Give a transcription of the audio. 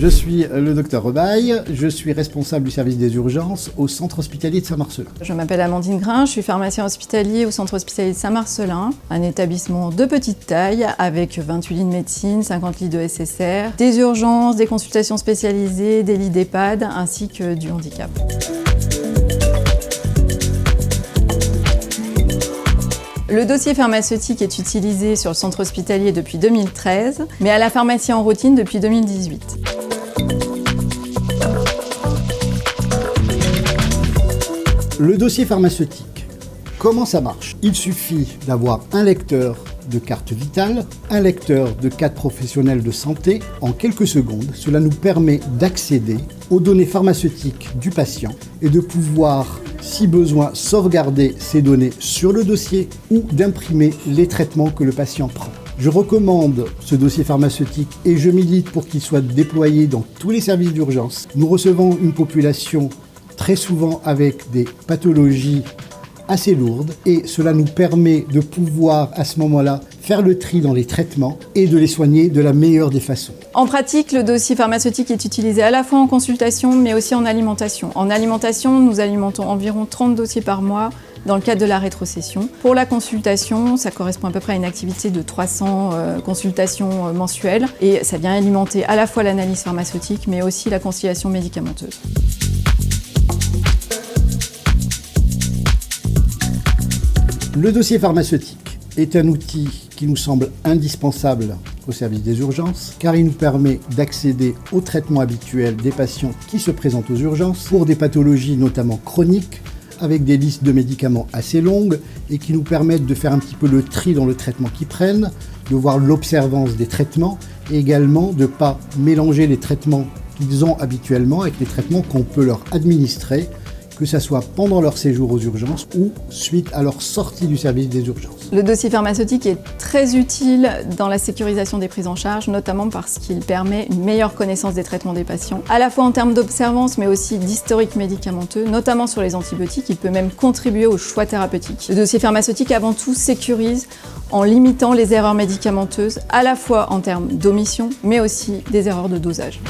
Je suis le docteur Rebaille, je suis responsable du service des urgences au centre hospitalier de Saint-Marcellin. Je m'appelle Amandine Grin, je suis pharmacien hospitalier au centre hospitalier de Saint-Marcellin, un établissement de petite taille avec 28 lits de médecine, 50 lits de SSR, des urgences, des consultations spécialisées, des lits d'EHPAD ainsi que du handicap. Le dossier pharmaceutique est utilisé sur le centre hospitalier depuis 2013, mais à la pharmacie en routine depuis 2018. Le dossier pharmaceutique, comment ça marche? Il suffit d'avoir un lecteur de carte vitale, un lecteur de carte professionnelle de santé. En quelques secondes, cela nous permet d'accéder aux données pharmaceutiques du patient et de pouvoir, si besoin, sauvegarder ces données sur le dossier ou d'imprimer les traitements que le patient prend. Je recommande ce dossier pharmaceutique et je milite pour qu'il soit déployé dans tous les services d'urgence. Nous recevons une population très souvent avec des pathologies assez lourdes et cela nous permet de pouvoir à ce moment-là faire le tri dans les traitements et de les soigner de la meilleure des façons. En pratique, le dossier pharmaceutique est utilisé à la fois en consultation mais aussi en alimentation. En alimentation, nous alimentons environ 30 dossiers par mois dans le cadre de la rétrocession. Pour la consultation, ça correspond à peu près à une activité de 300 consultations mensuelles et ça vient alimenter à la fois l'analyse pharmaceutique mais aussi la conciliation médicamenteuse. Le dossier pharmaceutique est un outil qui nous semble indispensable au service des urgences car il nous permet d'accéder au traitement habituel des patients qui se présentent aux urgences pour des pathologies notamment chroniques avec des listes de médicaments assez longues et qui nous permettent de faire un petit peu le tri dans le traitement qu'ils prennent, de voir l'observance des traitements et également de ne pas mélanger les traitements qu'ils ont habituellement avec les traitements qu'on peut leur administrer, que ce soit pendant leur séjour aux urgences ou suite à leur sortie du service des urgences. Le dossier pharmaceutique est très utile dans la sécurisation des prises en charge, notamment parce qu'il permet une meilleure connaissance des traitements des patients, à la fois en termes d'observance mais aussi d'historique médicamenteux, notamment sur les antibiotiques. Il peut même contribuer au choix thérapeutique. Le dossier pharmaceutique avant tout sécurise en limitant les erreurs médicamenteuses, à la fois en termes d'omission mais aussi des erreurs de dosage.